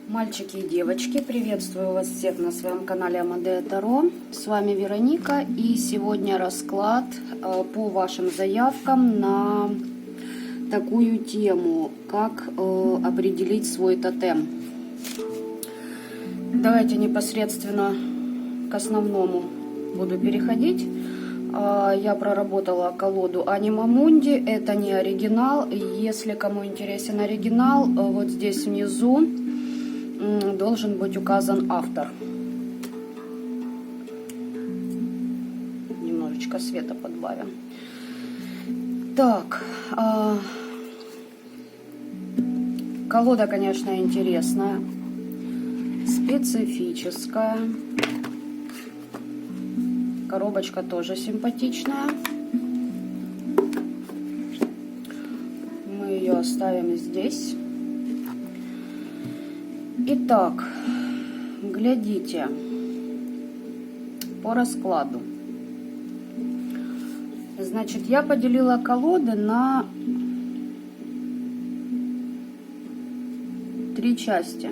Мальчики и девочки, приветствую вас всех на своем канале Амадея Таро. С вами Вероника, и сегодня расклад по вашим заявкам на такую тему, как определить свой тотем. Давайте непосредственно к основному буду переходить. Я проработала колоду Anima Mundi, это не оригинал. Если кому интересен оригинал, вот здесь внизу должен быть указан автор. Немножечко света подбавим. Так, колода, конечно, интересная, специфическая. Коробочка тоже симпатичная. Мы ее оставим здесь. Итак, глядите по раскладу. Значит, я поделила колоды на 3 части.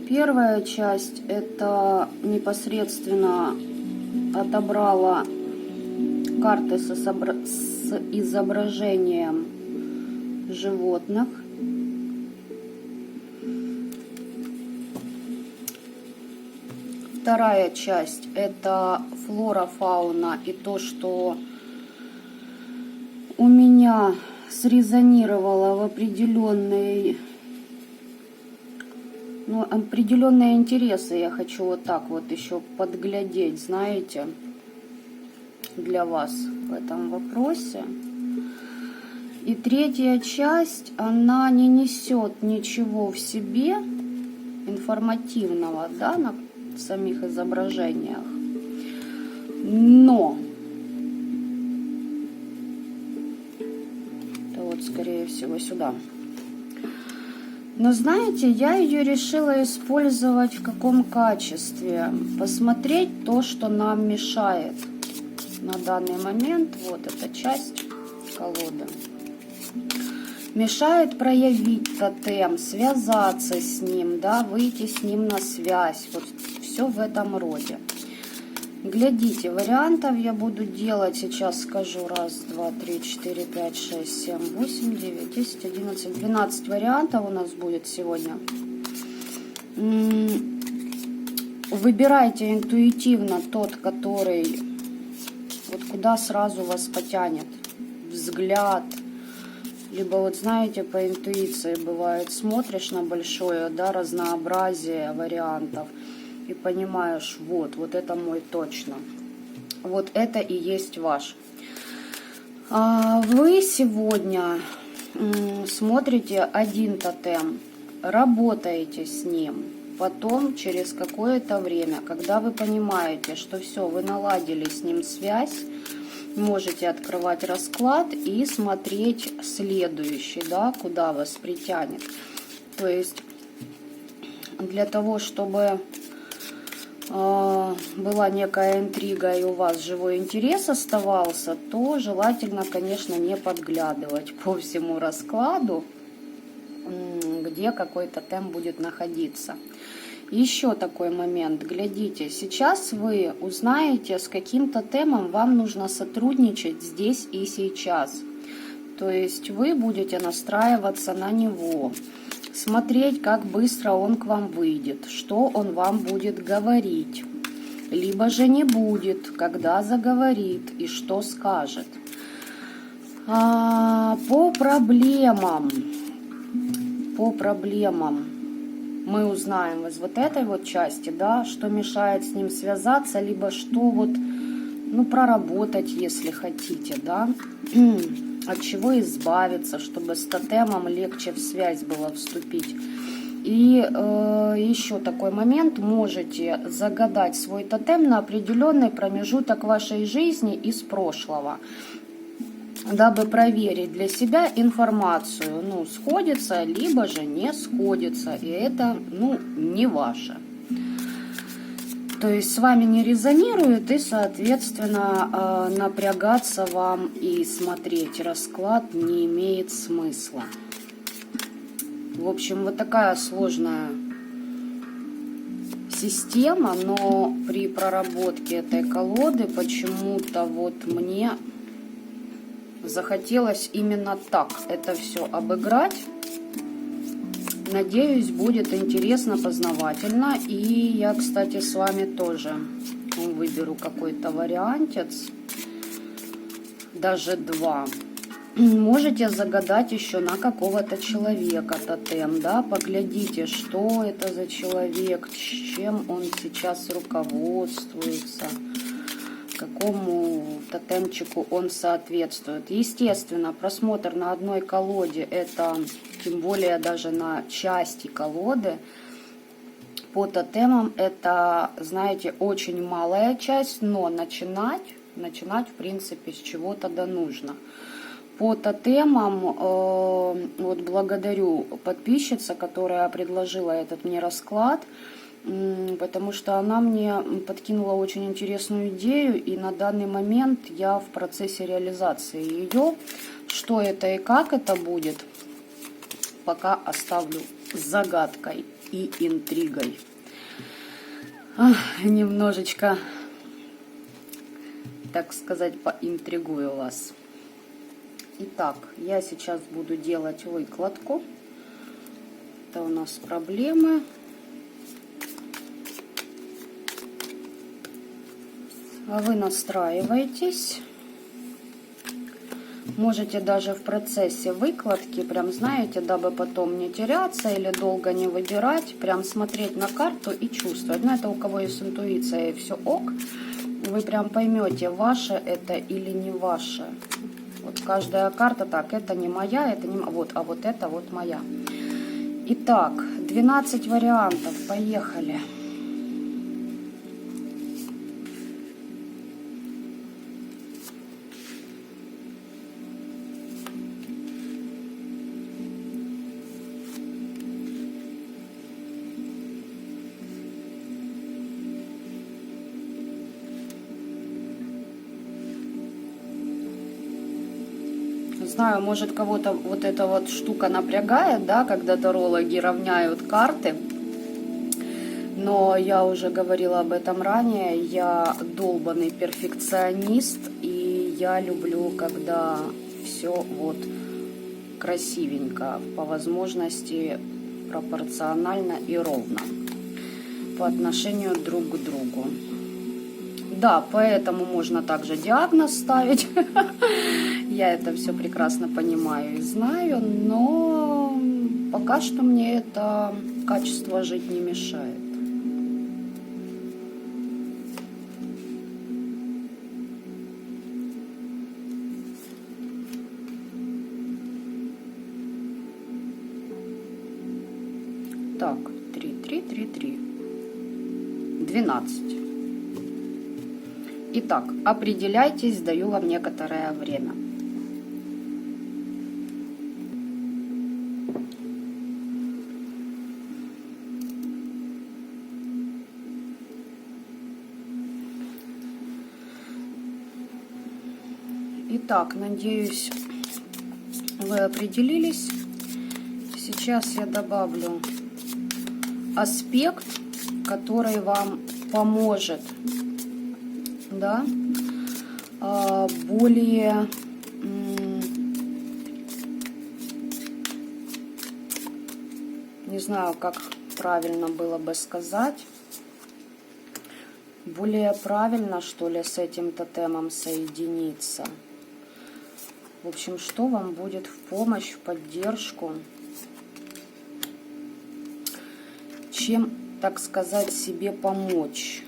Первая часть — это непосредственно отобрала карты с изображением животных. Вторая часть — это флора, фауна и то, что у меня срезонировало в определенные интересы. Я хочу вот так вот еще подглядеть, знаете, для вас в этом вопросе. И третья часть, она не несет ничего в себе информативного, да, на самих изображениях, но это вот скорее всего сюда. Но знаете, я ее решила использовать в каком качестве? Посмотреть то, что нам мешает на данный момент. Вот эта часть колоды мешает проявить тотем, связаться с ним, да, выйти с ним на связь. Вот все в этом роде. Глядите, вариантов я буду делать, сейчас скажу, 1, 2, 3, 4, 5, 6, 7, 8, 9, 10, 11, 12 вариантов у нас будет сегодня. Выбирайте интуитивно тот, который вот куда сразу вас потянет взгляд. Либо вот знаете, по интуиции бывает, смотришь на большое, да, разнообразие вариантов и понимаешь, вот это мой точно. Вот это и есть ваш. Вы сегодня смотрите один тотем, работаете с ним. Потом, через какое-то время, когда вы понимаете, что все, вы наладили с ним связь, можете открывать расклад и смотреть следующий, да, куда вас притянет. То есть для того, чтобы была некая интрига и у вас живой интерес оставался, то желательно, конечно, не подглядывать по всему раскладу, где какой тотем будет находиться. Еще такой момент. Глядите, сейчас вы узнаете, с каким тотемом вам нужно сотрудничать здесь и сейчас. То есть вы будете настраиваться на него, смотреть, как быстро он к вам выйдет, что он вам будет говорить, либо же не будет, когда заговорит и что скажет. По проблемам мы узнаем из вот этой вот части, да, что мешает с ним связаться, либо что вот, проработать, если хотите, да, от чего избавиться, чтобы с тотемом легче в связь было вступить. И еще такой момент, можете загадать свой тотем на определенный промежуток вашей жизни из прошлого, дабы проверить для себя информацию, сходится, либо же не сходится, и это, не ваше. То есть с вами не резонирует, и, соответственно, напрягаться вам и смотреть расклад не имеет смысла. В общем, вот такая сложная система, но при проработке этой колоды почему-то вот мне захотелось именно так это все обыграть. Надеюсь, будет интересно, познавательно. И я, кстати, с вами тоже выберу какой-то вариантец, даже два. Можете загадать еще на какого-то человека тотем, да, поглядите, что это за человек, чем он сейчас руководствуется, какому тотемчику он соответствует. Естественно, просмотр на одной колоде, это тем более даже на части колоды, по тотемам это, знаете, очень малая часть, но начинать в принципе с чего-то да нужно. По тотемам, вот благодарю подписчица, которая предложила этот мне расклад, потому что она мне подкинула очень интересную идею, и на данный момент я в процессе реализации ее. Что это и как это будет, пока оставлю загадкой и интригой. Немножечко, так сказать, поинтригую вас. Итак, я сейчас буду делать выкладку. Это у нас проблемы. А вы настраиваетесь. Можете даже в процессе выкладки, прям знаете, дабы потом не теряться или долго не выбирать, прям смотреть на карту и чувствовать. Ну, это у кого есть интуиция и все ок. Вы прям поймете, ваше это или не ваше. Вот каждая карта, так, это не моя, это не вот, а вот это вот моя. Итак, 12 вариантов, поехали. Знаю, может, кого-то вот эта вот штука напрягает, да, когда тарологи равняют карты. Но я уже говорила об этом ранее. Я долбанный перфекционист, и я люблю, когда все вот красивенько, по возможности пропорционально и ровно по отношению друг к другу. Да, поэтому можно также диагноз ставить. Я это все прекрасно понимаю и знаю, но пока что мне это качество жить не мешает. Так, 3, 3, 3, 3. 12. Итак, определяйтесь, даю вам некоторое время. Итак, надеюсь, вы определились. Сейчас я добавлю аспект, который вам поможет, да, более не знаю, как правильно было бы сказать, более правильно, что ли, с этим тотемом соединиться. В общем, что вам будет в помощь, в поддержку, чем, так сказать, себе помочь.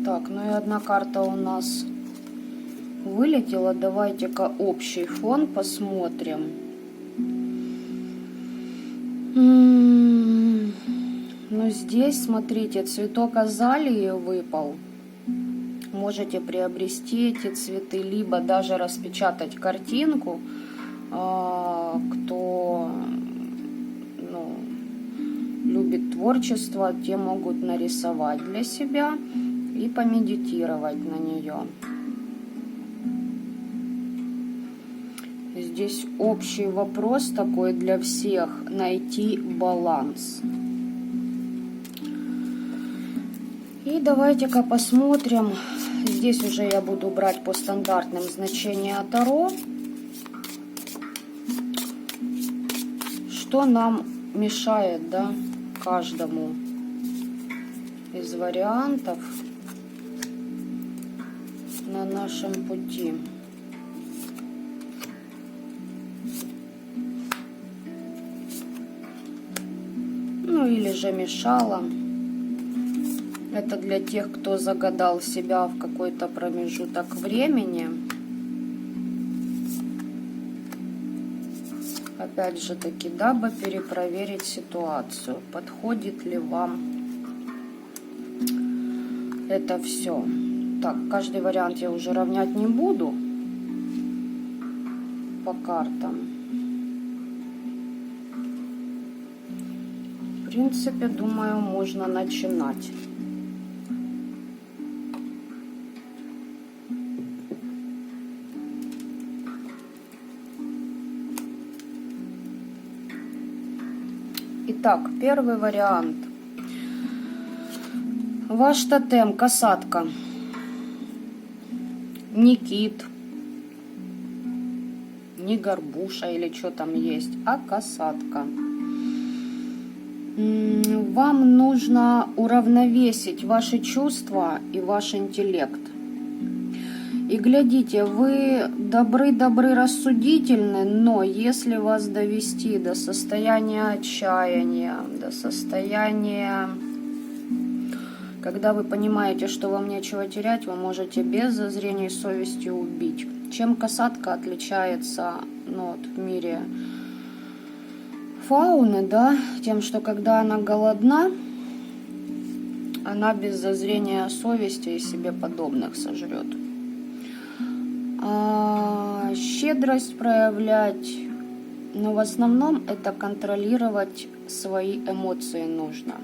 Так, ну и одна карта у нас вылетела. Давайте-ка общий фон посмотрим. Но здесь, смотрите, цветок азалии выпал. можете приобрести эти цветы, либо даже распечатать картинку. Кто любит творчество, те могут нарисовать для себя и помедитировать на нее. Здесь общий вопрос такой для всех – найти баланс. И давайте-ка посмотрим. Здесь уже я буду брать по стандартным значениям Таро. Что нам мешает, да, каждому из вариантов на нашем пути. Ну или же мешало. Это для тех, кто загадал себя в какой-то промежуток времени. Опять же таки, дабы перепроверить ситуацию, подходит ли вам это все. Так, каждый вариант я уже равнять не буду по картам. В принципе, думаю, можно начинать. Итак, первый вариант. Ваш тотем — касатка. Не кит, не горбуша или что там есть, а касатка. Вам нужно уравновесить ваши чувства и ваш интеллект. И глядите, вы добры, рассудительны, но если вас довести до состояния отчаяния, до состояния, когда вы понимаете, что вам нечего терять, вы можете без зазрения совести убить. Чем касатка отличается в мире фауны, да, тем, что когда она голодна, она без зазрения совести и себе подобных сожрет. Щедрость проявлять, но в основном это контролировать свои эмоции нужно.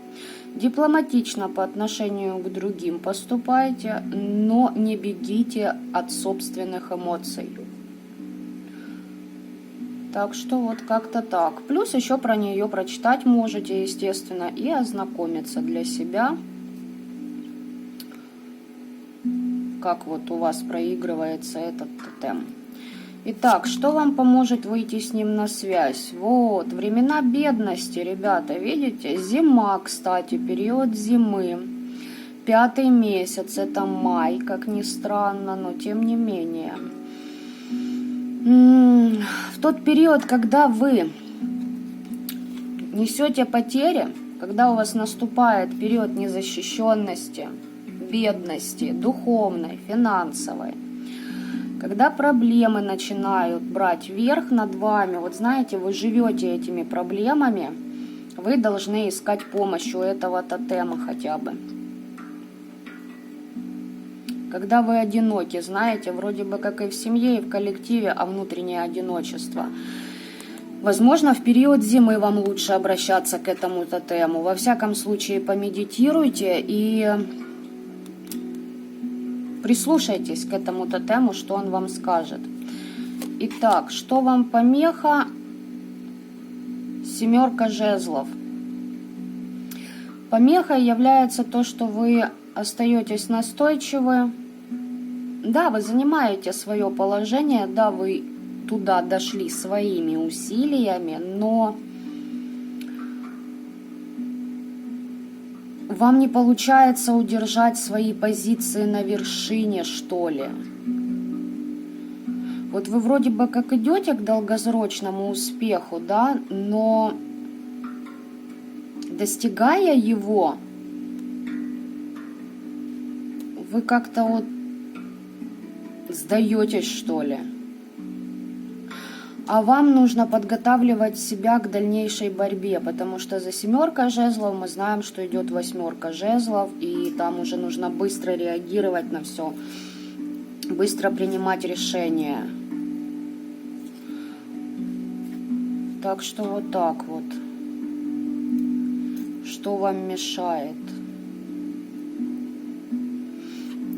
Дипломатично по отношению к другим поступайте, но не бегите от собственных эмоций. Так что вот как-то так. Плюс еще про нее прочитать можете, естественно, и ознакомиться для себя, как вот у вас проигрывается этот тотем. Итак, что вам поможет выйти с ним на связь? Вот, времена бедности, ребята, видите? Зима, кстати, период зимы. 5-й месяц, это май, как ни странно, но тем не менее. В тот период, когда вы несете потери, когда у вас наступает период незащищенности, бедности, духовной, финансовой, когда проблемы начинают брать верх над вами, вот знаете, вы живете этими проблемами, вы должны искать помощь у этого тотема хотя бы. Когда вы одиноки, знаете, вроде бы как и в семье, и в коллективе, а внутреннее одиночество. Возможно, в период зимы вам лучше обращаться к этому тотему. Во всяком случае, помедитируйте и прислушайтесь к этому тотему, что он вам скажет. Итак, что вам помеха? 7 жезлов. Помехой является то, что вы остаетесь настойчивы. Да, вы занимаете свое положение, да, вы туда дошли своими усилиями, но вам не получается удержать свои позиции на вершине, что ли. Вот вы вроде бы как идете к долгосрочному успеху, да, но достигая его, вы как-то вот сдаетесь, что ли. А вам нужно подготавливать себя к дальнейшей борьбе, потому что за 7 жезлов мы знаем, что идет 8 жезлов, и там уже нужно быстро реагировать на все, быстро принимать решения. Так что вот так вот. Что вам мешает?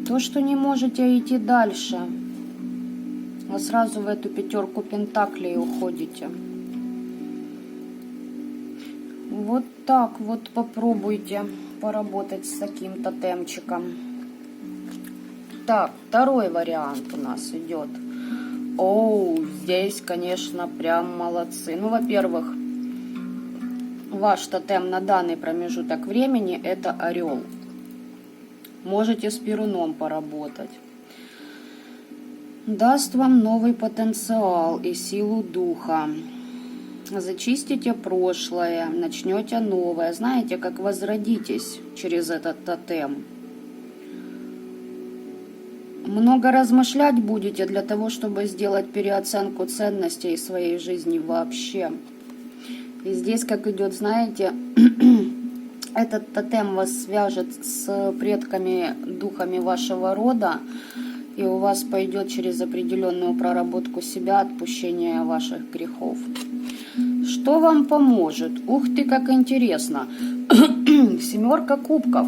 То, что не можете идти дальше. Вы сразу в эту 5 пентаклей уходите. Вот так вот попробуйте поработать с таким тотемчиком. Так, второй вариант у нас идет. Оу, здесь, конечно, прям молодцы. Ну, во-первых, ваш тотем на данный промежуток времени — это орел. Можете с Перуном поработать. Даст вам новый потенциал и силу духа. Зачистите прошлое, начнете новое. Знаете, как возродитесь через этот тотем. Много размышлять будете для того, чтобы сделать переоценку ценностей своей жизни вообще. И здесь, как идет, знаете, этот тотем вас свяжет с предками, духами вашего рода, и у вас пойдет через определенную проработку себя отпущение ваших грехов. Что вам поможет? Ух ты, как интересно. 7 кубков.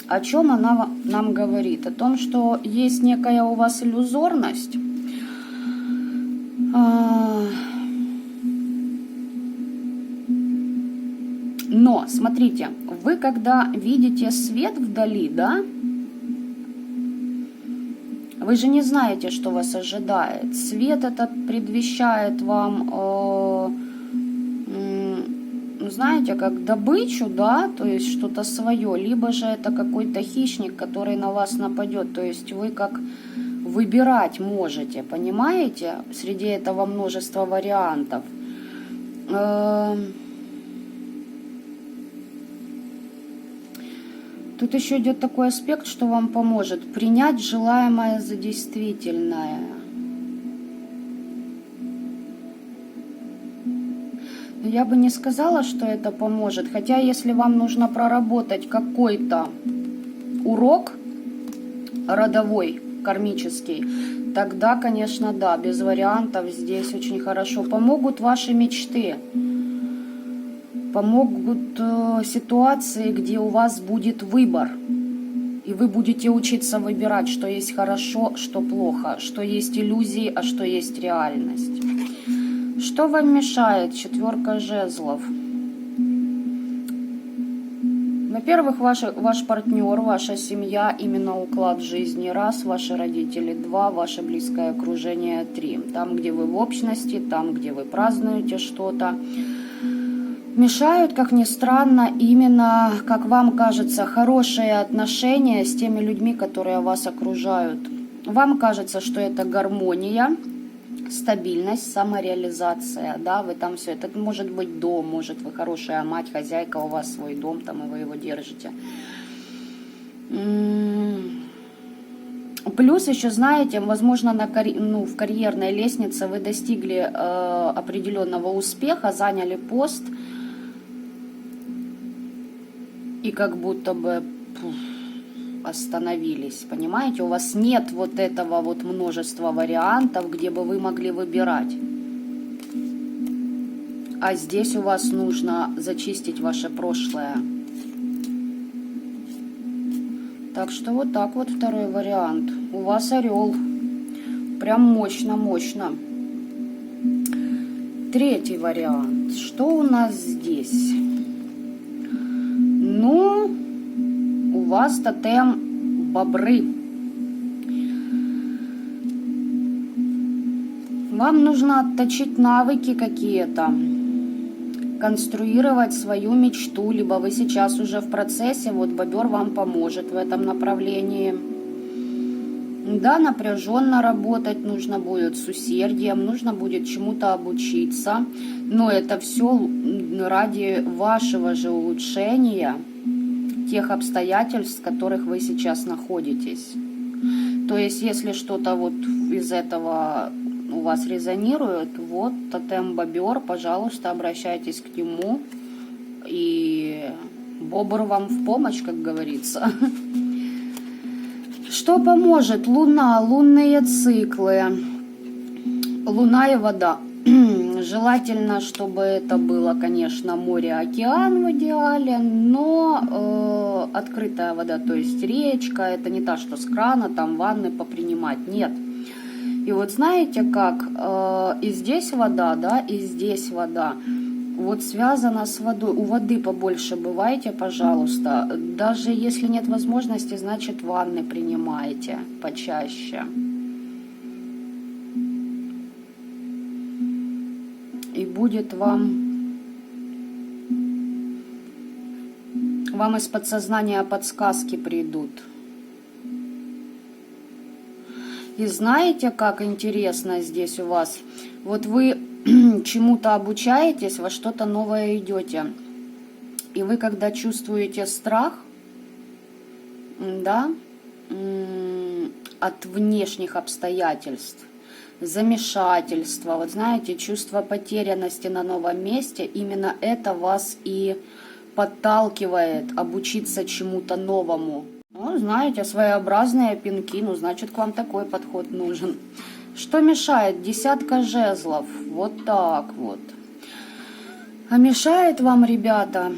О чем она нам говорит? О том, что есть некая у вас иллюзорность. Но, смотрите, вы когда видите свет вдали, да, вы же не знаете, что вас ожидает. Свет этот предвещает вам, знаете, как добычу, да, то есть что-то свое, либо же это какой-то хищник, который на вас нападет, то есть вы как выбирать можете, понимаете, среди этого множества вариантов. Тут еще идет такой аспект, что вам поможет принять желаемое за действительное. Я бы не сказала, что это поможет, хотя если вам нужно проработать какой-то урок родовой, кармический, тогда, конечно, да, без вариантов здесь очень хорошо. Помогут ваши мечты. Помогут ситуации, где у вас будет выбор. И вы будете учиться выбирать, что есть хорошо, что плохо, что есть иллюзии, а что есть реальность. Что вам мешает? 4 жезлов. Во-первых, ваш партнер, ваша семья, именно уклад жизни. 1, ваши родители. 2, ваше близкое окружение. 3, там, где вы в общности, там, где вы празднуете что-то. Мешают, как ни странно, именно, как вам кажется, хорошие отношения с теми людьми, которые вас окружают. Вам кажется, что это гармония, стабильность, самореализация, да, вы там все, это может быть дом, может вы хорошая мать, хозяйка, у вас свой дом, там, и вы его держите. Плюс еще, знаете, возможно, в карьерной лестнице вы достигли определенного успеха, заняли пост, и как будто бы остановились, понимаете? У вас нет вот этого вот множества вариантов, где бы вы могли выбирать. А здесь у вас нужно зачистить ваше прошлое. Так что вот так вот 2 вариант. У вас орел. Прям мощно-мощно. 3 вариант. Что у нас здесь? Ну, у вас тотем бобры. Вам нужно отточить навыки какие-то, конструировать свою мечту, либо вы сейчас уже в процессе, вот бобер вам поможет в этом направлении. Да, напряженно работать нужно будет, с усердием, нужно будет чему-то обучиться, но это все ради вашего же улучшения тех обстоятельств, в которых вы сейчас находитесь. То есть, если что-то вот из этого у вас резонирует, вот тотем бобер, пожалуйста, обращайтесь к нему, и бобр вам в помощь, как говорится. Что поможет? Луна, лунные циклы, луна и вода. Желательно, чтобы это было, конечно, море, океан в идеале, но открытая вода, то есть речка, это не та, что с крана, там ванны попринимать, нет. И вот знаете как, и здесь вода, да, и здесь вода, вот связано с водой, у воды побольше бывайте, пожалуйста, даже если нет возможности, значит ванны принимайте почаще. И будет вам из подсознания подсказки придут. И знаете, как интересно здесь у вас? Вот вы чему-то обучаетесь, во что-то новое идете. И вы, когда чувствуете страх, да, от внешних обстоятельств, замешательство, вот знаете, чувство потерянности на новом месте, именно это вас и подталкивает обучиться чему-то новому. Ну, знаете, своеобразные пинки, ну, значит, к вам такой подход нужен. Что мешает? Десятка жезлов, вот так вот. А мешает вам, ребята,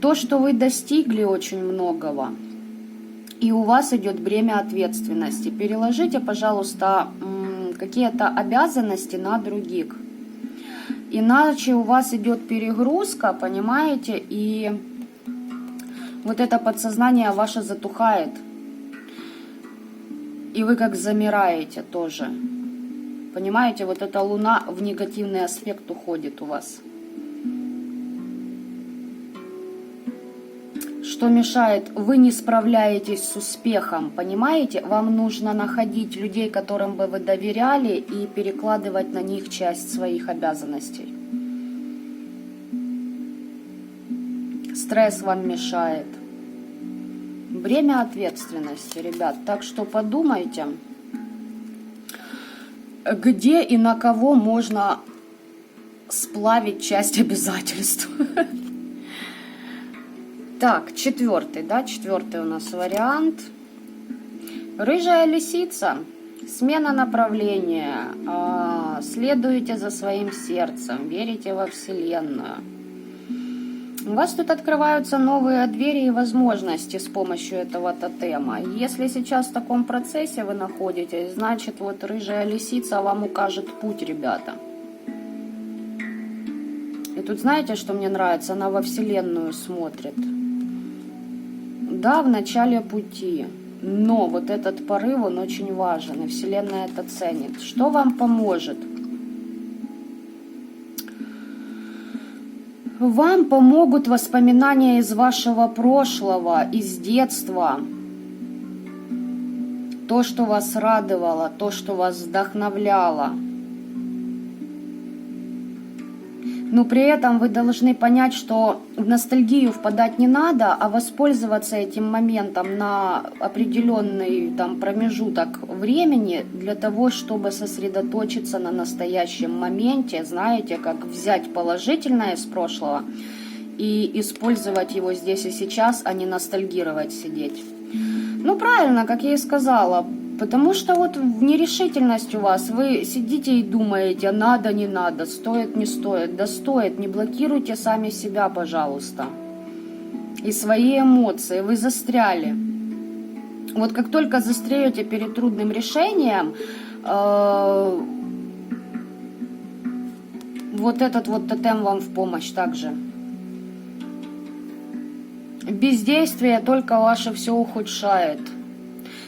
то, что вы достигли очень многого, и у вас идет бремя ответственности. Переложите, пожалуйста, какие-то обязанности на других. Иначе у вас идет перегрузка, понимаете, и вот это подсознание ваше затухает. И вы как замираете тоже. Понимаете, вот эта луна в негативный аспект уходит у вас. Что мешает? Вы не справляетесь с успехом, понимаете? Вам нужно находить людей, которым бы вы доверяли, и перекладывать на них часть своих обязанностей. Стресс вам мешает. Бремя ответственности, ребят. Так что подумайте, где и на кого можно сплавить часть обязательств. Так, четвертый, да, четвертый у нас вариант. Рыжая лисица, смена направления, следуете за своим сердцем, верите во Вселенную. У вас тут открываются новые двери и возможности с помощью этого тотема. Если сейчас в таком процессе вы находитесь, значит, вот рыжая лисица вам укажет путь, ребята. И тут знаете, что мне нравится? Она во Вселенную смотрит. Да, в начале пути, но вот этот порыв, он очень важен, и Вселенная это ценит. Что вам поможет? Вам помогут воспоминания из вашего прошлого, из детства. То, что вас радовало, то, что вас вдохновляло. Но при этом вы должны понять, что в ностальгию впадать не надо, а воспользоваться этим моментом на определенный там промежуток времени для того, чтобы сосредоточиться на настоящем моменте, знаете, как взять положительное из прошлого и использовать его здесь и сейчас, а не ностальгировать, сидеть. Ну, правильно, как я и сказала, потому что вот в нерешительность у вас, вы сидите и думаете, надо, не надо, стоит, не стоит, да стоит, не блокируйте сами себя, пожалуйста, и свои эмоции, вы застряли. Вот как только застряете перед трудным решением, вот этот вот тотем вам в помощь также. Бездействие только ваше все ухудшает.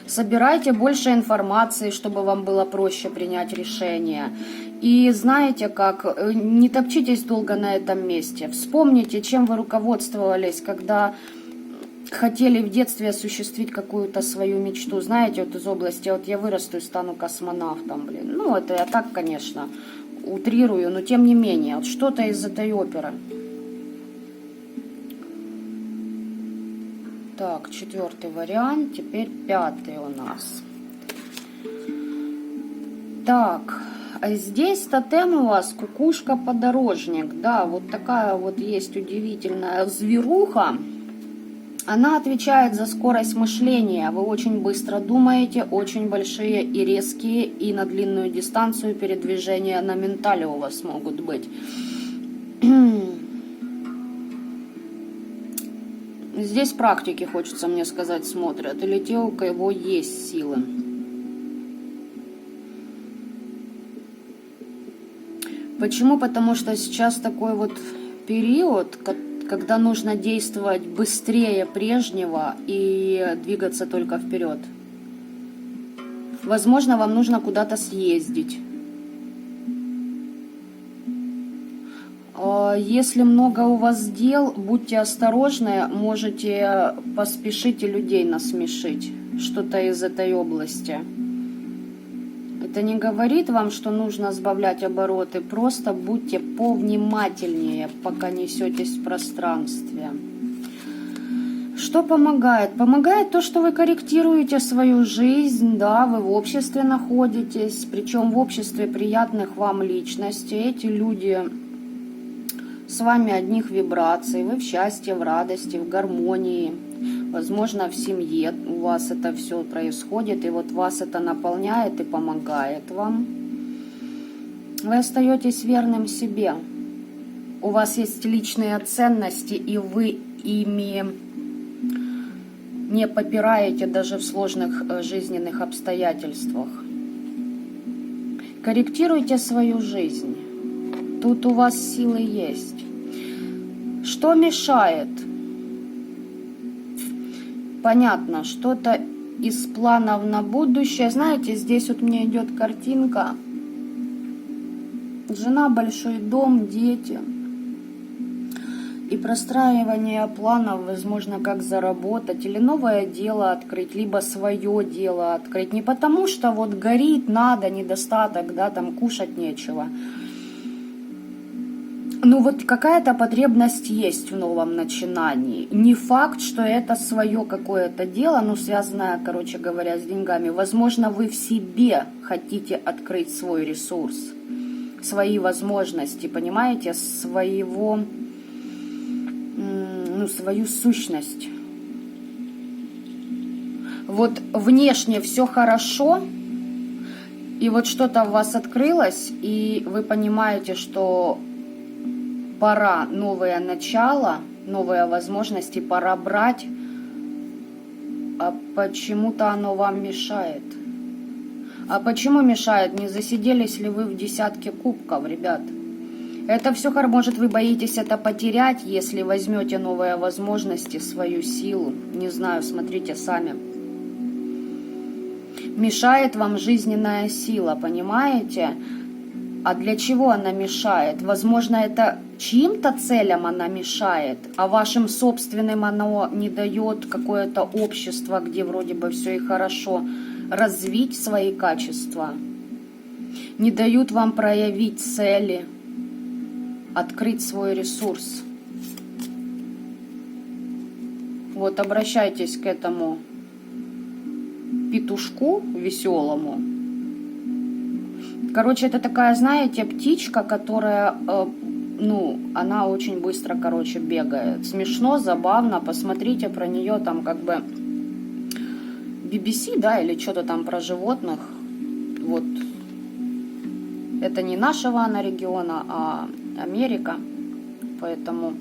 Собирайте больше информации, чтобы вам было проще принять решение. И знаете как, не топчитесь долго на этом месте. Вспомните, чем вы руководствовались, когда хотели в детстве осуществить какую-то свою мечту. Знаете, вот из области, вот я вырасту и стану космонавтом, блин. Ну, это я так, конечно, утрирую, но тем не менее, вот что-то из этой оперы. Так, четвертый вариант, теперь пятый у нас. Так, а здесь тотем у вас кукушка-подорожник. Да, вот такая вот есть удивительная зверуха. Она отвечает за скорость мышления. Вы очень быстро думаете, очень большие и резкие, и на длинную дистанцию передвижения на ментале у вас могут быть. Здесь практики, хочется мне сказать, смотрят. Или те, у кого есть силы. Почему? Потому что сейчас такой вот период, когда нужно действовать быстрее прежнего и двигаться только вперед. Возможно, вам нужно куда-то съездить. Если много у вас дел, будьте осторожны, можете поспешить и людей насмешить. Что-то из этой области. Это не говорит вам, что нужно сбавлять обороты, просто будьте повнимательнее, пока несетесь в пространстве. Что помогает? Помогает то, что вы корректируете свою жизнь, да, вы в обществе находитесь, причем в обществе приятных вам личностей. Эти люди с вами одних вибраций, вы в счастье, в радости, в гармонии. Возможно, в семье у вас это все происходит, и вот вас это наполняет и помогает вам. Вы остаетесь верным себе. У вас есть личные ценности, и вы ими не попираете даже в сложных жизненных обстоятельствах. Корректируйте свою жизнь. Тут у вас силы есть. Что мешает? Понятно, что-то из планов на будущее. Знаете, здесь вот мне идет картинка. Жена, большой дом, дети. И простраивание планов, возможно, как заработать, или новое дело открыть, либо свое дело открыть. Не потому, что вот горит, надо, недостаток, да, там кушать нечего. Ну вот какая-то потребность есть в новом начинании. Не факт, что это свое какое-то дело, ну связанное, короче говоря, с деньгами. Возможно, вы в себе хотите открыть свой ресурс, свои возможности, понимаете, свою сущность. Вот внешне все хорошо, и вот что-то в вас открылось, и вы понимаете, что пора новое начало, новые возможности, пора брать, а почему-то оно вам мешает. А почему мешает? Не засиделись ли вы в десятке кубков, ребят? Это все, может, вы боитесь это потерять, если возьмете новые возможности, свою силу. Не знаю, смотрите сами. Мешает вам жизненная сила, понимаете? А для чего она мешает? Возможно, это чьим-то целям она мешает, а вашим собственным оно не дает какое-то общество, где вроде бы все и хорошо, развить свои качества. Не дают вам проявить цели, открыть свой ресурс. Вот обращайтесь к этому петушку веселому. Короче, это такая, знаете, птичка, которая, она очень быстро, бегает. Смешно, забавно, посмотрите про нее, там как бы BBC, да, или что-то там про животных. Вот. Это не нашего она региона, а Америка. Поэтому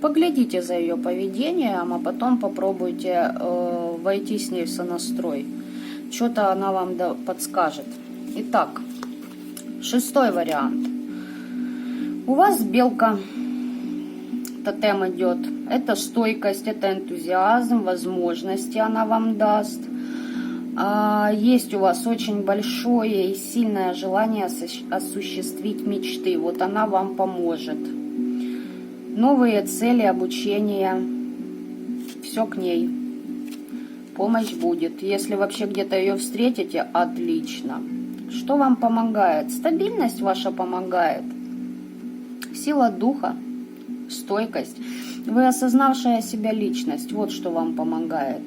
поглядите за ее поведением, а потом попробуйте войти с ней в сонастрой. Что-то она вам подскажет. Итак, 6-й вариант. У вас белка, тотем идет. Это стойкость, это энтузиазм, возможности она вам даст. Есть у вас очень большое и сильное желание осуществить мечты. Вот она вам поможет. Новые цели, обучение. Все к ней. Помощь будет. Если вообще где-то ее встретите, отлично. Что вам помогает? Стабильность ваша помогает. Сила духа, стойкость. Вы осознавшая себя личность. Вот что вам помогает.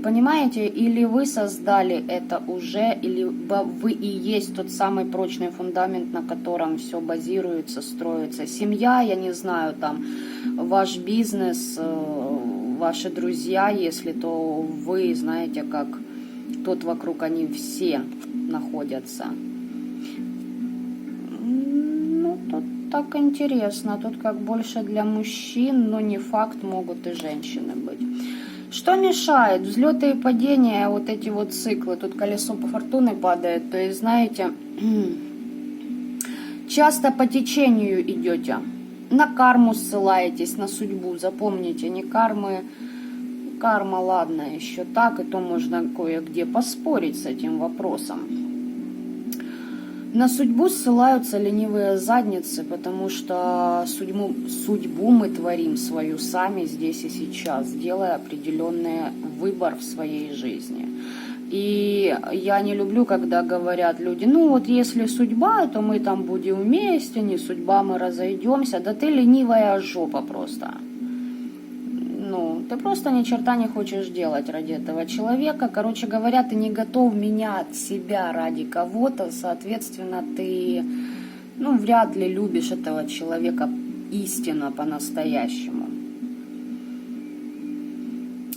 Понимаете, или вы создали это уже, или вы и есть тот самый прочный фундамент, на котором все базируется, строится. Семья, я не знаю, там, ваш бизнес, ваши друзья, если, то вы, знаете, как тот вокруг, они все находятся. Ну, тут так интересно, тут как больше для мужчин, но не факт, могут и женщины быть. Что мешает? Взлеты и падения, вот эти вот циклы. Тут колесо по фортуне падает. То есть, знаете, часто по течению идете. На карму ссылаетесь, на судьбу. Запомните, не кармы. Карма, ладно, еще так. И то можно кое-где поспорить с этим вопросом. На судьбу ссылаются ленивые задницы, потому что судьбу мы творим свою сами здесь и сейчас, делая определенный выбор в своей жизни. И я не люблю, когда говорят люди, ну вот если судьба, то мы там будем вместе, не судьба, мы разойдемся. Да ты ленивая жопа просто. Ну, ты просто ни черта не хочешь делать ради этого человека. Короче говоря, ты не готов менять себя ради кого-то, соответственно, ты, ну, вряд ли любишь этого человека истинно по-настоящему.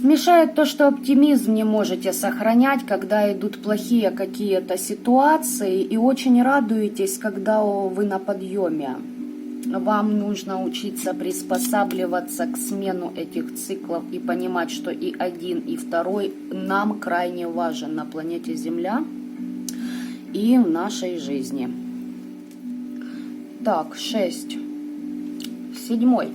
Мешает то, что оптимизм не можете сохранять, когда идут плохие какие-то ситуации, и очень радуетесь, когда вы на подъеме. Вам нужно учиться приспосабливаться к смену этих циклов и понимать, что и один, и второй нам крайне важен на планете Земля и в нашей жизни. Так, 6. 7.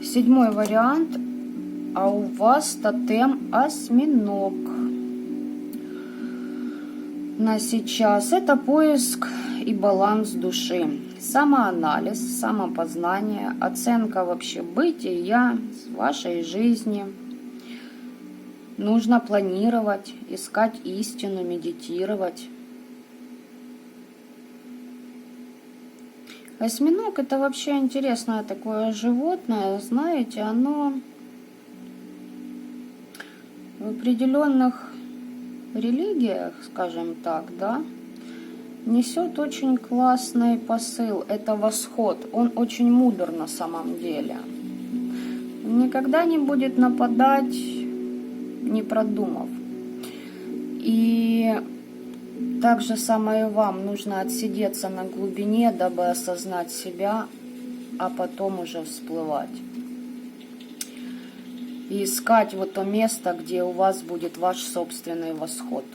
Седьмой вариант. А у вас тотем осьминог. На сейчас это поиск и баланс души. Самоанализ, самопознание, оценка вообще бытия вашей жизни. Нужно планировать, искать истину, медитировать. Осьминог это вообще интересное такое животное, знаете, оно в определенных религиях, скажем так, да, несет очень классный посыл. Это восход. Он очень мудр на самом деле. Никогда не будет нападать, не продумав. И так же самое вам нужно отсидеться на глубине, дабы осознать себя, а потом уже всплывать. И искать вот то место, где у вас будет ваш собственный восход.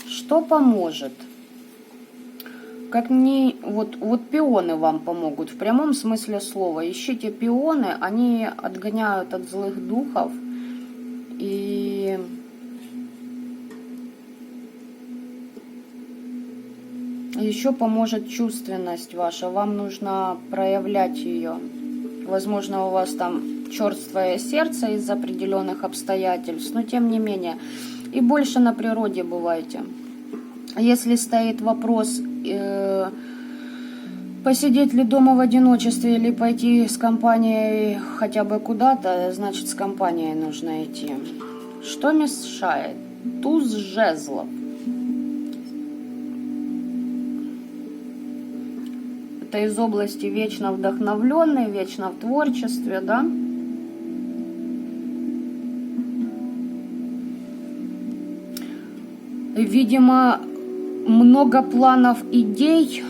Что поможет? Как ни, вот пионы вам помогут в прямом смысле слова. Ищите пионы, они отгоняют от злых духов. И еще поможет чувственность ваша. Вам нужно проявлять ее. Возможно, у вас там черствое сердце из определенных обстоятельств, но тем не менее. И больше на природе бывайте. Если стоит вопрос, посидеть ли дома в одиночестве или пойти с компанией хотя бы куда-то, значит, с компанией нужно идти. Что мешает? Туз жезлов. Это из области вечно вдохновленной, вечно в творчестве, да? Видимо, много планов, идей,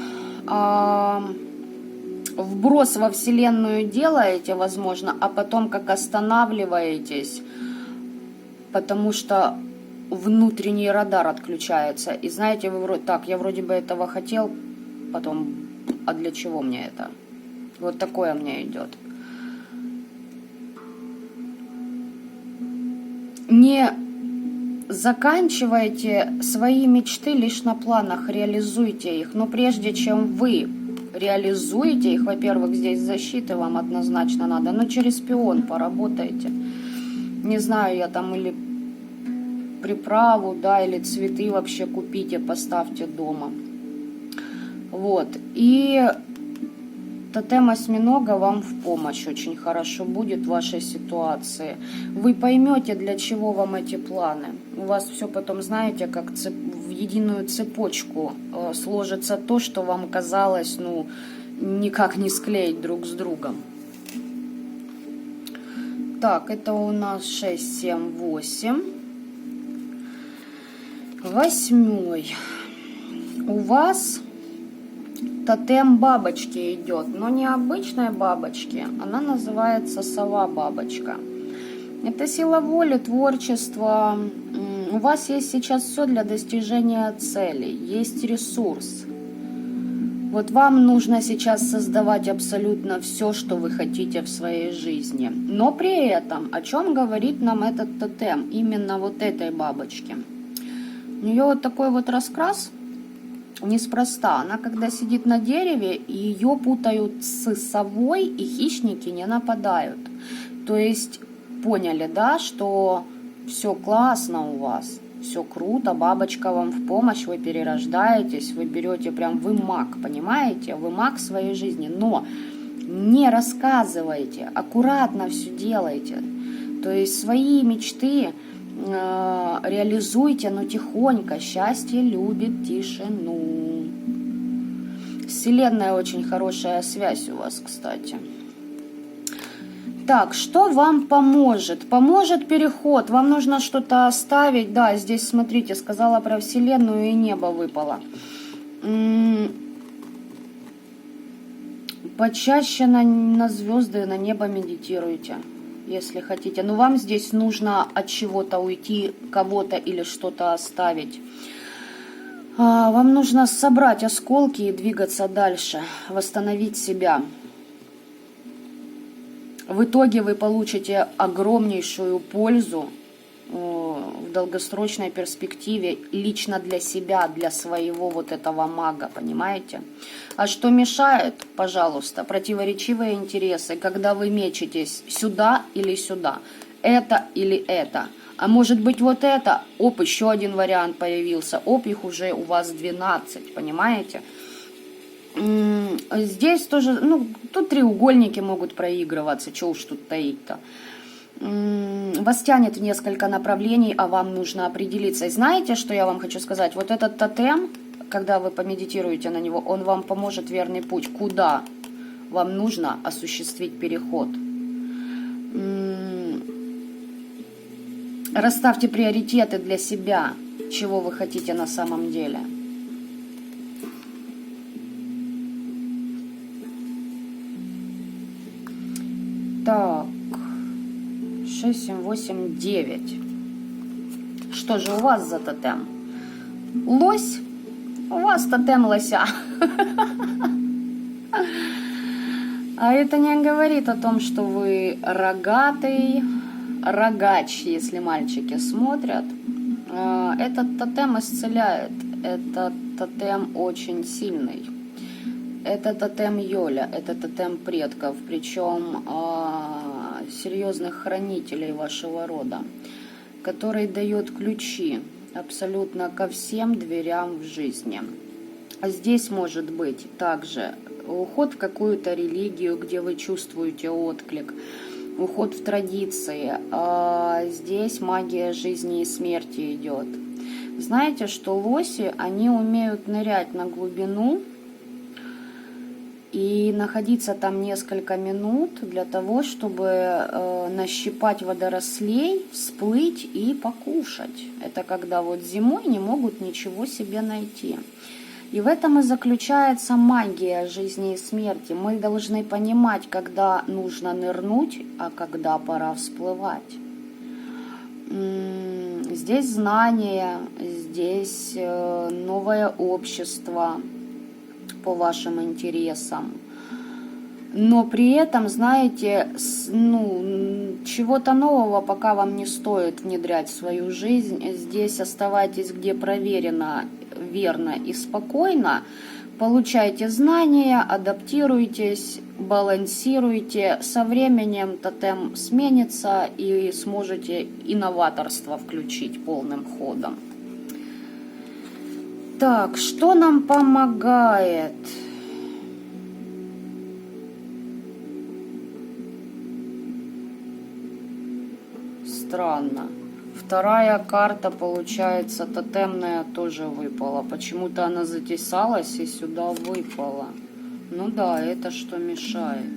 вброс во Вселенную делаете, возможно, а потом как останавливаетесь, потому что внутренний радар отключается. И знаете, вы вроде так, я вроде бы этого хотел, потом, а для чего мне это? Вот такое мне идет. Не заканчивайте свои мечты лишь на планах, реализуйте их. Но прежде чем вы реализуете их, во-первых, здесь защиты вам однозначно надо, но через пион поработайте. Не знаю, я там или приправу, да, или цветы вообще купите, поставьте дома. Вот. И тотем осьминога вам в помощь очень хорошо будет в вашей ситуации. Вы поймете, для чего вам эти планы. У вас все потом, знаете, как в единую цепочку сложится то, что вам казалось, ну, никак не склеить друг с другом. Так, это у нас 6, 7, 8. Восьмой. У вас тотем бабочки идет, но не обычной бабочки, она называется сова-бабочка. Это сила воли, творчество. У вас есть сейчас все для достижения целей, есть ресурс. Вот вам нужно сейчас создавать абсолютно все, что вы хотите в своей жизни. Но при этом, о чем говорит нам этот тотем, именно вот этой бабочки? У нее вот такой вот раскрас, неспроста. Она когда сидит на дереве, ее путают с совой, и хищники не нападают. То есть поняли, да, что все классно у вас, все круто, бабочка вам в помощь, вы перерождаетесь, вы берете прям, вы маг, понимаете? Вы маг своей жизни, но не рассказывайте, аккуратно все делайте. То есть свои мечты реализуйте, но тихонько. Счастье любит тишину. С Вселенной очень хорошая связь у вас, кстати. Так, что вам поможет? Поможет переход. Вам нужно что-то оставить. Да, здесь, смотрите, сказала про Вселенную, и небо выпало. Почаще на звезды, на небо медитируйте, если хотите. Но вам здесь нужно от чего-то уйти, кого-то или что-то оставить. Вам нужно собрать осколки и двигаться дальше, восстановить себя. В итоге вы получите огромнейшую пользу в долгосрочной перспективе лично для себя, для своего вот этого мага, понимаете? А что мешает, пожалуйста, противоречивые интересы, когда вы мечетесь сюда или сюда, это или это. А может быть вот это, оп, еще один вариант появился, оп, их уже у вас 12, понимаете? Здесь тоже, ну, тут треугольники могут проигрываться, что уж тут таить-то. Вас тянет в несколько направлений, а вам нужно определиться. И знаете, что я вам хочу сказать? Вот этот тотем, когда вы помедитируете на него, он вам поможет верный путь. Куда вам нужно осуществить переход? Расставьте приоритеты для себя, чего вы хотите на самом деле. Так, 6, 7, 8, 9. Что же у вас за тотем? Лось? У вас тотем лося. А это не говорит о том, что вы рогатый, рогач, если мальчики смотрят. Этот тотем исцеляет. Этот тотем очень сильный. Это тотем Йоля, это тотем предков, причем серьезных хранителей вашего рода, который дает ключи абсолютно ко всем дверям в жизни. А здесь может быть также уход в какую-то религию, где вы чувствуете отклик, уход в традиции. Здесь магия жизни и смерти идет. Знаете, что лоси, они умеют нырять на глубину и находиться там несколько минут для того, чтобы нащипать водорослей, всплыть и покушать. Это когда вот зимой не могут ничего себе найти. И в этом и заключается магия жизни и смерти. Мы должны понимать, когда нужно нырнуть, а когда пора всплывать. Здесь знания, здесь новое общество по вашим интересам. Но при этом, знаете, чего-то нового пока вам не стоит внедрять в свою жизнь. Здесь оставайтесь, где проверено, верно и спокойно. Получайте знания, адаптируйтесь, балансируйте. Со временем тотем сменится и сможете инноваторство включить полным ходом. Так, что нам помогает? Странно. Вторая карта, получается, тотемная тоже выпала. Почему-то она затесалась и сюда выпала. Ну да, это что мешает.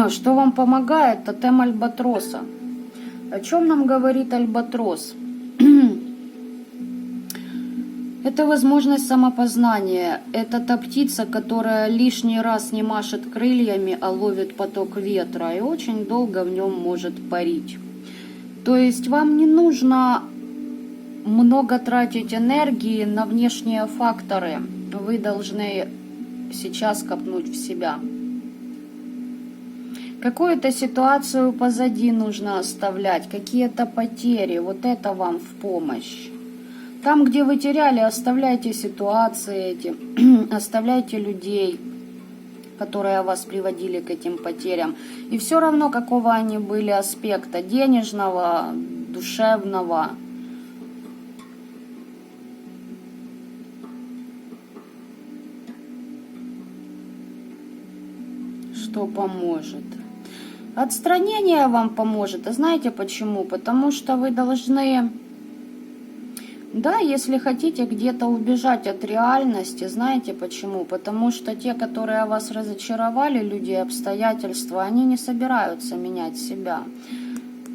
Что вам помогает? Тотем Альбатроса. О чем нам говорит Альбатрос? Это возможность самопознания. Это та птица, которая лишний раз не машет крыльями, а ловит поток ветра и очень долго в нем может парить. То есть вам не нужно много тратить энергии на внешние факторы. Вы должны сейчас копнуть в себя. Какую-то ситуацию позади нужно оставлять, какие-то потери. Вот это вам в помощь. Там, где вы теряли, оставляйте ситуации эти, оставляйте людей, которые вас приводили к этим потерям. И все равно, какого они были аспекта, денежного, душевного. Что поможет? Отстранение вам поможет. А знаете почему? Потому что вы должны... Да, если хотите где-то убежать от реальности, знаете почему? Потому что те, которые вас разочаровали, люди и обстоятельства, они не собираются менять себя.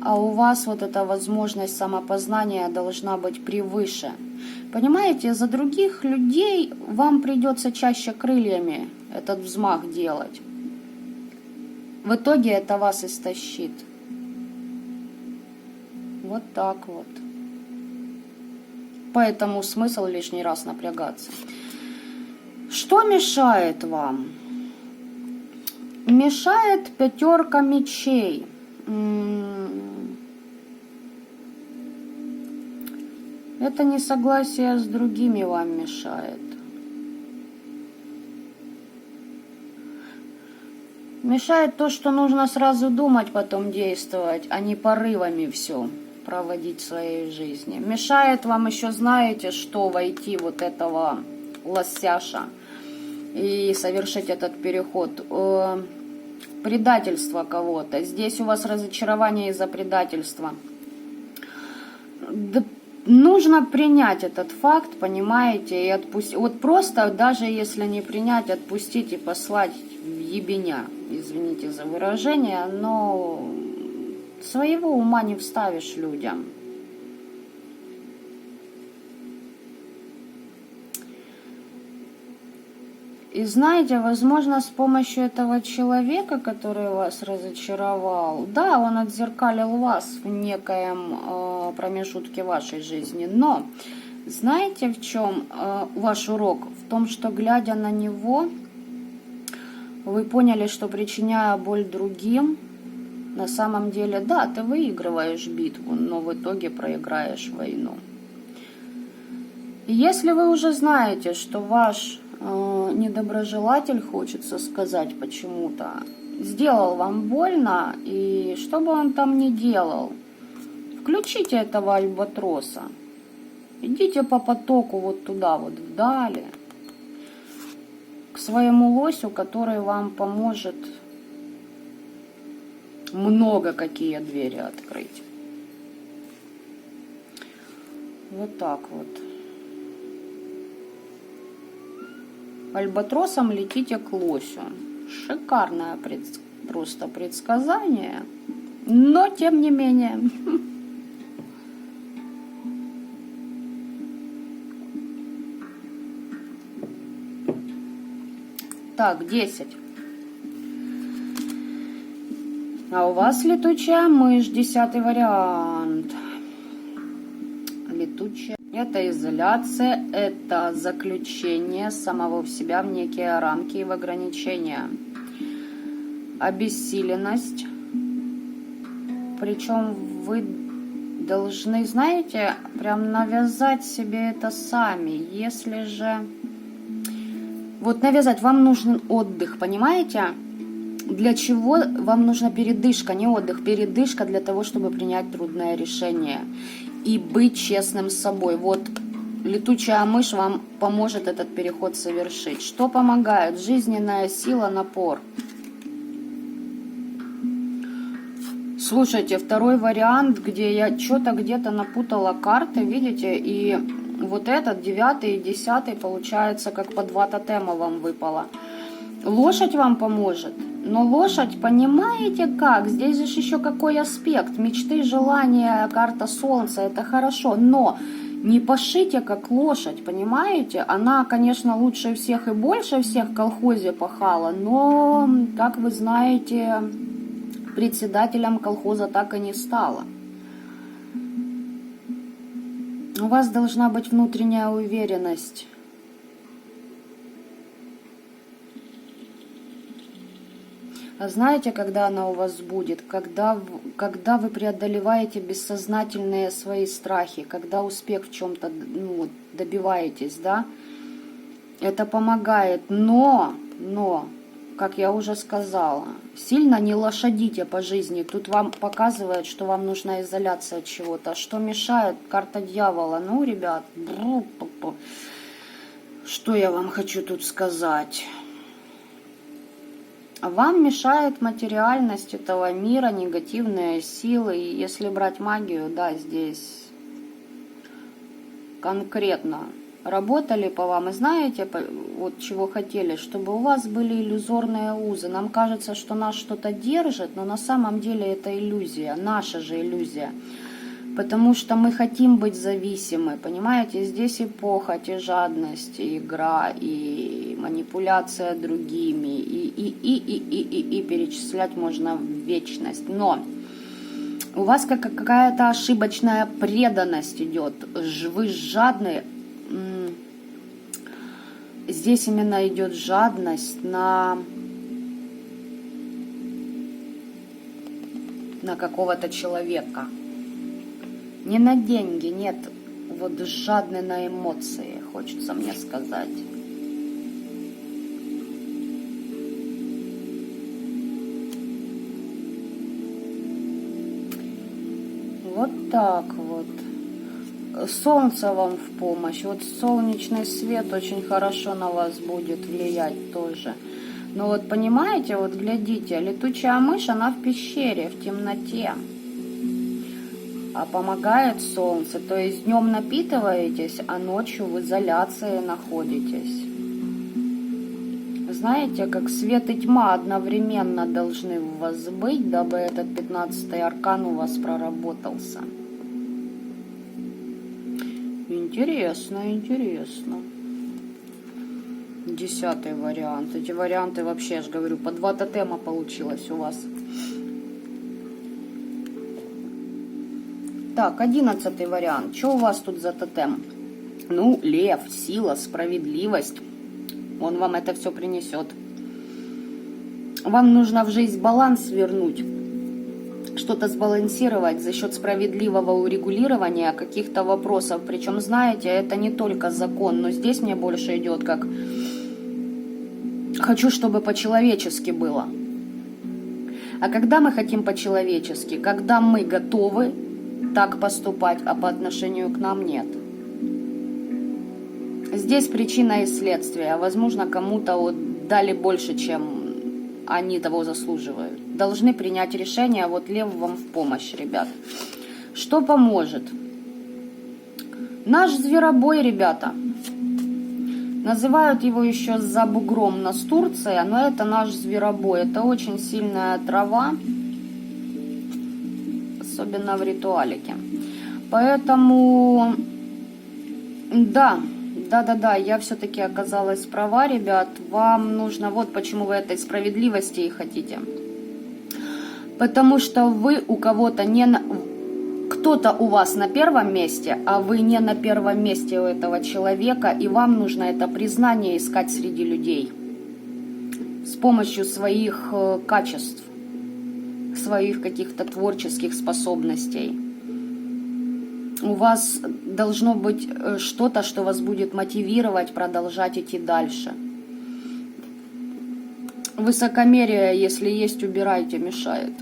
А у вас вот эта возможность самопознания должна быть превыше. Понимаете, за других людей вам придется чаще крыльями этот взмах делать. В итоге это вас истощит. Вот так вот. Поэтому смысл лишний раз напрягаться. Что мешает вам? Мешает 5 мечей. Это несогласие с другими вам мешает. Мешает то, что нужно сразу думать, потом действовать, а не порывами все проводить в своей жизни. Мешает вам еще, знаете, что войти вот этого лосяша и совершить этот переход. Предательство кого-то. Здесь у вас разочарование из-за предательства. Да, нужно принять этот факт, понимаете, и отпустить. Вот просто, даже если не принять, отпустить и послать в ебеня. Извините за выражение, но своего ума не вставишь людям. И знаете, возможно, с помощью этого человека, который вас разочаровал, да, он отзеркалил вас в некоем промежутке вашей жизни, но знаете, в чем ваш урок? В том, что, глядя на него, вы поняли, что, причиняя боль другим, на самом деле, да, ты выигрываешь битву, но в итоге проиграешь войну. И если вы уже знаете, что ваш недоброжелатель, хочется сказать почему-то, сделал вам больно, и что бы он там ни делал, включите этого альбатроса, идите по потоку вот туда, вот вдали, к своему лосю, который вам поможет много какие двери открыть. Вот так вот. Альбатросом летите к лосю. Шикарное просто предсказание, но тем не менее. Так, 10. А у вас летучая мышь, 10-й вариант. Летучая. Это изоляция, это заключение самого в себя в некие рамки и в ограничения. Обессиленность. Причем вы должны, знаете, прям навязать себе это сами. Если же... Вот навязать, вам нужен отдых, понимаете? Для чего вам нужна передышка, не отдых, передышка для того, чтобы принять трудное решение и быть честным с собой. Вот Летучая мышь вам поможет этот переход совершить. Что помогает? Жизненная сила, напор. Слушайте, второй вариант, где я что-то где-то напутала карты, видите, и вот этот 9 и 10 получается как по 2 тотема вам выпало. Лошадь вам поможет, но лошадь, понимаете как, здесь же еще какой аспект, мечты, желания, карта солнца, это хорошо, но не пашите как лошадь, понимаете, она, конечно, лучше всех и больше всех в колхозе пахала, но, как вы знаете, председателем колхоза так и не стала. У вас должна быть внутренняя уверенность. А знаете, когда она у вас будет? Когда вы преодолеваете бессознательные свои страхи, когда успех в чем-то добиваетесь, да? Это помогает, но, как я уже сказала, сильно не лошадите по жизни. Тут вам показывает, что вам нужна изоляция от чего-то. Что мешает? Карта дьявола. Ну, ребят, что я вам хочу тут сказать? Вам мешает материальность этого мира, негативные силы. И если брать магию, да, здесь конкретно работали по вам. И знаете, вот чего хотели? Чтобы у вас были иллюзорные узы. Нам кажется, что нас что-то держит, но на самом деле это иллюзия, наша же иллюзия. Потому что мы хотим быть зависимы, понимаете? Здесь и похоть, и жадность, и игра, и манипуляция другими, и перечислять можно в вечность. Но у вас какая-то ошибочная преданность идет. Вы жадные. Здесь именно идет жадность на какого-то человека. Не на деньги, нет. Вот жадный на эмоции, хочется мне сказать. Вот так вот. Солнце вам в помощь. Вот солнечный свет очень хорошо на вас будет влиять тоже. Но вот понимаете, вот глядите, летучая мышь, она в пещере, в темноте. А помогает солнце. То есть днем напитываетесь, а ночью в изоляции находитесь. Знаете, как свет и тьма одновременно должны в вас быть, дабы этот 15-й аркан у вас проработался. Интересно, интересно. 10-й вариант. Эти варианты вообще, я же говорю, по 2 тотема получилось у вас. Так, 11-й вариант. Что у вас тут за тотем? Ну, лев, сила, справедливость. Он вам это все принесет. Вам нужно в жизнь баланс вернуть. Что-то сбалансировать за счет справедливого урегулирования каких-то вопросов. Причем, знаете, это не только закон, но здесь мне больше идет как хочу, чтобы по-человечески было. А когда мы хотим по-человечески? Когда мы готовы так поступать, а по отношению к нам нет. Здесь причина и следствие. Возможно, кому-то вот дали больше, чем они того заслуживают. Должны принять решение, вот лев вам в помощь, ребят. Что поможет? Наш зверобой, ребята. Называют его еще за бугром настурция, но это наш зверобой. Это очень сильная трава, особенно в ритуалике. Поэтому, да, я все-таки оказалась права, ребят. Вам нужно, вот почему вы этой справедливости и хотите. Потому что вы у кого-то кто-то у вас на первом месте, а вы не на первом месте у этого человека, и вам нужно это признание искать среди людей с помощью своих качеств, своих каких-то творческих способностей. У вас должно быть что-то, что вас будет мотивировать продолжать идти дальше. Высокомерие, если есть, убирайте, мешает.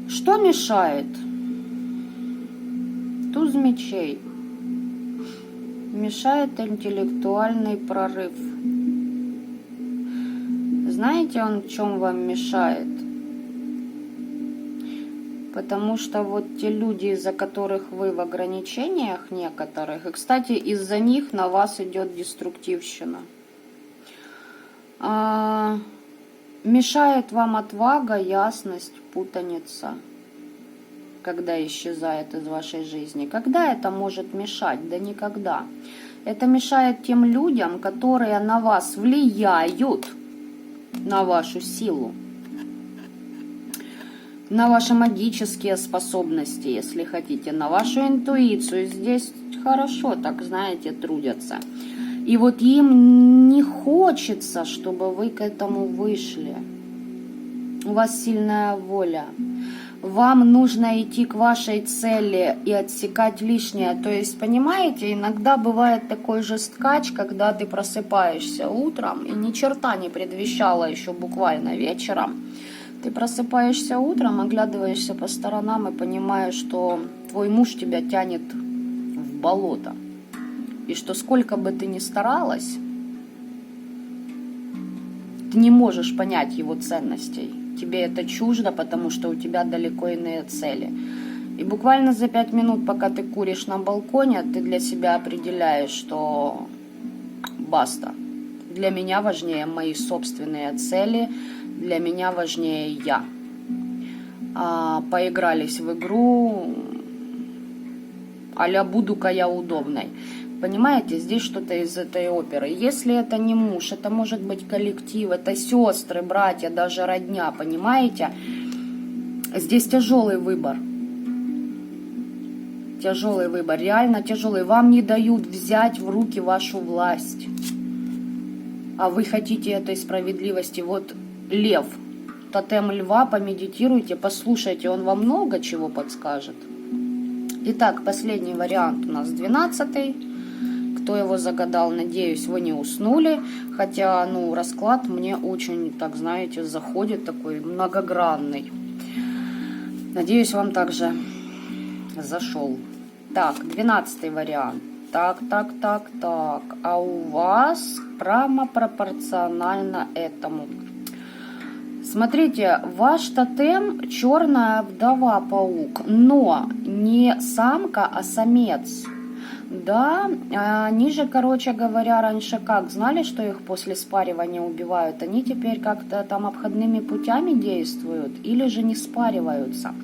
Что мешает? Туз мечей. Мешает интеллектуальный прорыв. Знаете, он в чем вам мешает? Потому что вот те люди, из-за которых вы в ограничениях некоторых, и, кстати, из-за них на вас идет деструктивщина. Мешает вам отвага, ясность, путаница, когда исчезает из вашей жизни. Когда это может мешать? Да никогда. Это мешает тем людям, которые на вас влияют, на вашу силу, на ваши магические способности, если хотите, на вашу интуицию. Здесь хорошо, так знаете, трудятся. И вот им не хочется, чтобы вы к этому вышли. У вас сильная воля. Вам нужно идти к вашей цели и отсекать лишнее. То есть, понимаете, иногда бывает такой же скач, когда ты просыпаешься утром, и ни черта не предвещало еще буквально вечером. Ты просыпаешься утром, оглядываешься по сторонам и понимаешь, что твой муж тебя тянет в болото. И что сколько бы ты ни старалась, ты не можешь понять его ценностей. Тебе это чуждо, потому что у тебя далеко иные цели. И буквально за 5 минут, пока ты куришь на балконе, ты для себя определяешь, что баста. Для меня важнее мои собственные цели, для меня важнее я. Поигрались в игру а-ля буду-ка я удобной. Понимаете, здесь что-то из этой оперы. Если это не муж, это может быть коллектив, это сестры, братья, даже родня, понимаете? Здесь тяжелый выбор. Тяжелый выбор, реально тяжелый. Вам не дают взять в руки вашу власть. А вы хотите этой справедливости. Вот лев, тотем льва, помедитируйте, послушайте, он вам много чего подскажет. Итак, последний вариант у нас 12-й. Кто его загадал, надеюсь, вы не уснули. Хотя, расклад мне очень, так знаете, заходит, такой многогранный. Надеюсь, вам также зашел. Так, 12-й вариант. Так. А у вас прямо пропорционально этому. Смотрите, ваш тотем черная вдова-паук, но не самка, а самец. Да, они же, короче говоря, раньше как, знали, что их после спаривания убивают? Они теперь как-то там обходными путями действуют или же не спариваются?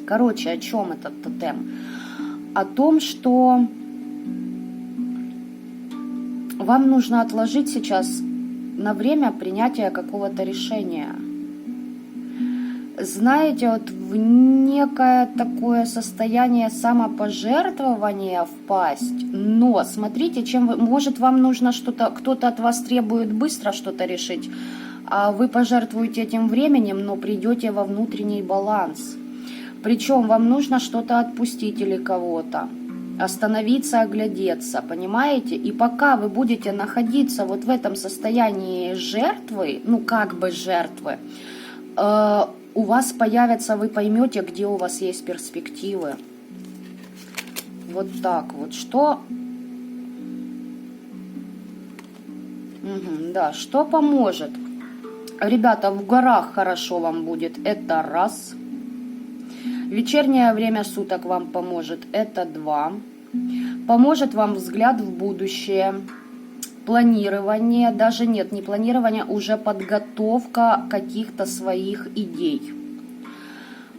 Короче, о чем этот тотем? О том, что вам нужно отложить сейчас на время принятия какого-то решения. Знаете, вот в некое такое состояние самопожертвования впасть. Но смотрите, может вам нужно что-то, кто-то от вас требует быстро что-то решить, а вы пожертвуете этим временем, но придете во внутренний баланс. Причем вам нужно что-то отпустить или кого-то. Остановиться, оглядеться, понимаете? И пока вы будете находиться вот в этом состоянии жертвы, как бы жертвы, у вас появятся, вы поймете, где у вас есть перспективы. Вот так вот. Что? Да, что поможет? Ребята, в горах хорошо вам будет. Это раз. Вечернее время суток вам поможет. Это 2. Поможет вам взгляд в будущее. Планирование, даже нет, не планирование, уже подготовка каких-то своих идей.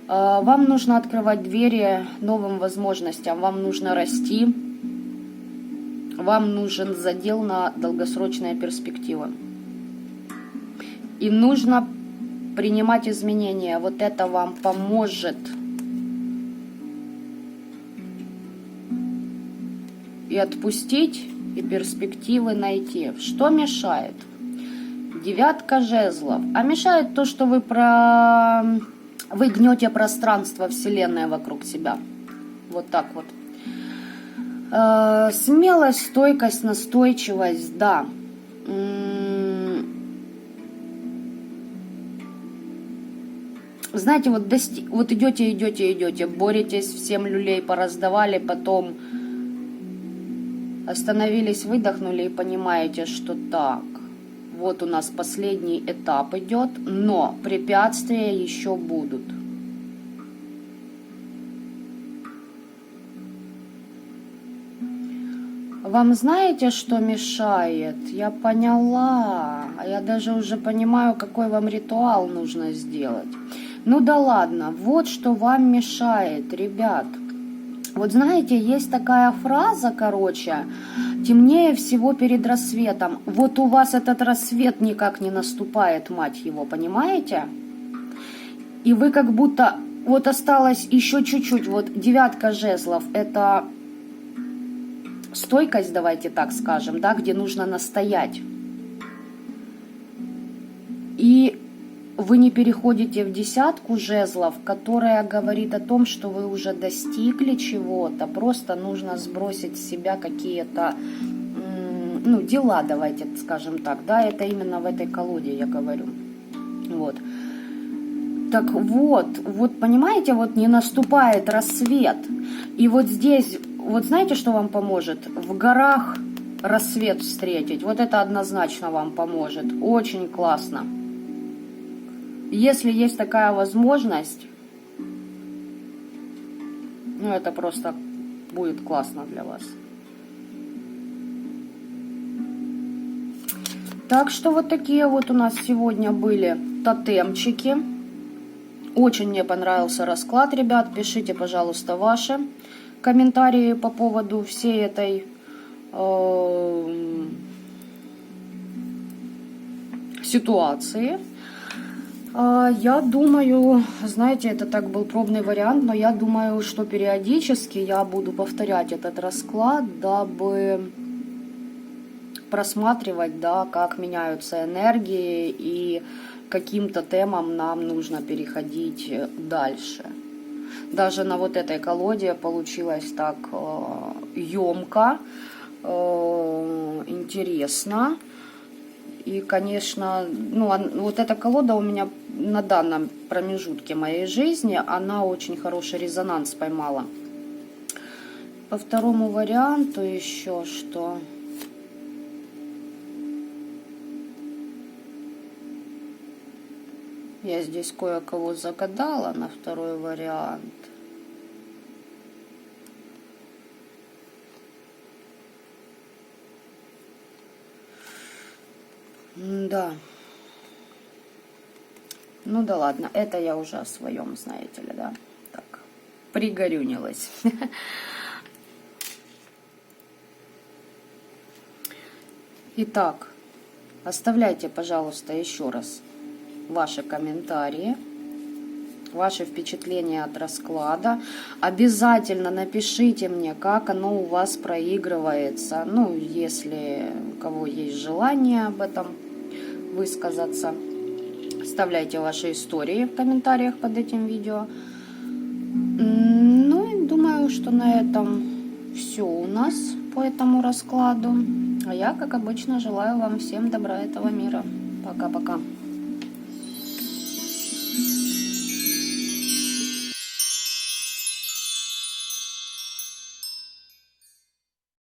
Вам нужно открывать двери новым возможностям, вам нужно расти, вам нужен задел на долгосрочные перспективы. И нужно принимать изменения, вот это вам поможет. И отпустить, и перспективы найти. Что мешает? 9 жезлов. А мешает то, что вы гнете пространство Вселенной вокруг себя. Вот так вот. Смелость, стойкость, настойчивость, да. Знаете, вот идете, боретесь, всем люлей пораздавали, потом Остановились, выдохнули и понимаете, что так, вот у нас последний этап идет, но препятствия еще будут. Вам знаете, что мешает? Я поняла. Я даже уже понимаю, какой вам ритуал нужно сделать. Ну да ладно, вот что вам мешает, ребят. Вот знаете, есть такая фраза, короче, темнее всего перед рассветом. Вот у вас этот рассвет никак не наступает, мать его, понимаете? И вы как будто, вот осталось еще чуть-чуть, вот 9 жезлов, это стойкость, давайте так скажем, да, где нужно настоять. И вы не переходите в 10 жезлов, которая говорит о том, что вы уже достигли чего-то, просто нужно сбросить с себя какие-то, ну, дела, давайте скажем так, да, это именно в этой колоде я говорю, вот. Так вот, понимаете, вот не наступает рассвет, и вот здесь, вот знаете, что вам поможет? В горах рассвет встретить, вот это однозначно вам поможет, очень классно. Если есть такая возможность, ну это просто будет классно для вас. Так что вот такие вот у нас сегодня были тотемчики. Очень мне понравился расклад, ребят. Пишите, пожалуйста, ваши комментарии по поводу всей этой ситуации. Я думаю, знаете, это так был пробный вариант, но я думаю, что периодически я буду повторять этот расклад, дабы просматривать, да, как меняются энергии и каким-то темам нам нужно переходить дальше. Даже на вот этой колоде получилось так емко, интересно. И, конечно, ну, вот эта колода у меня на данном промежутке моей жизни, она очень хороший резонанс поймала. По второму варианту еще что? Я здесь кое-кого загадала на второй вариант. Да. Ну да ладно, это я уже о своем, знаете ли, да? Так, пригорюнилась. Итак, оставляйте, пожалуйста, еще раз ваши комментарии, ваши впечатления от расклада. Обязательно напишите мне, как оно у вас проигрывается. Ну, если у кого есть желание об этом высказаться. Оставляйте ваши истории в комментариях под этим видео. Ну и думаю, что на этом все у нас по этому раскладу. А я, как обычно, желаю вам всем добра этого мира. Пока-пока.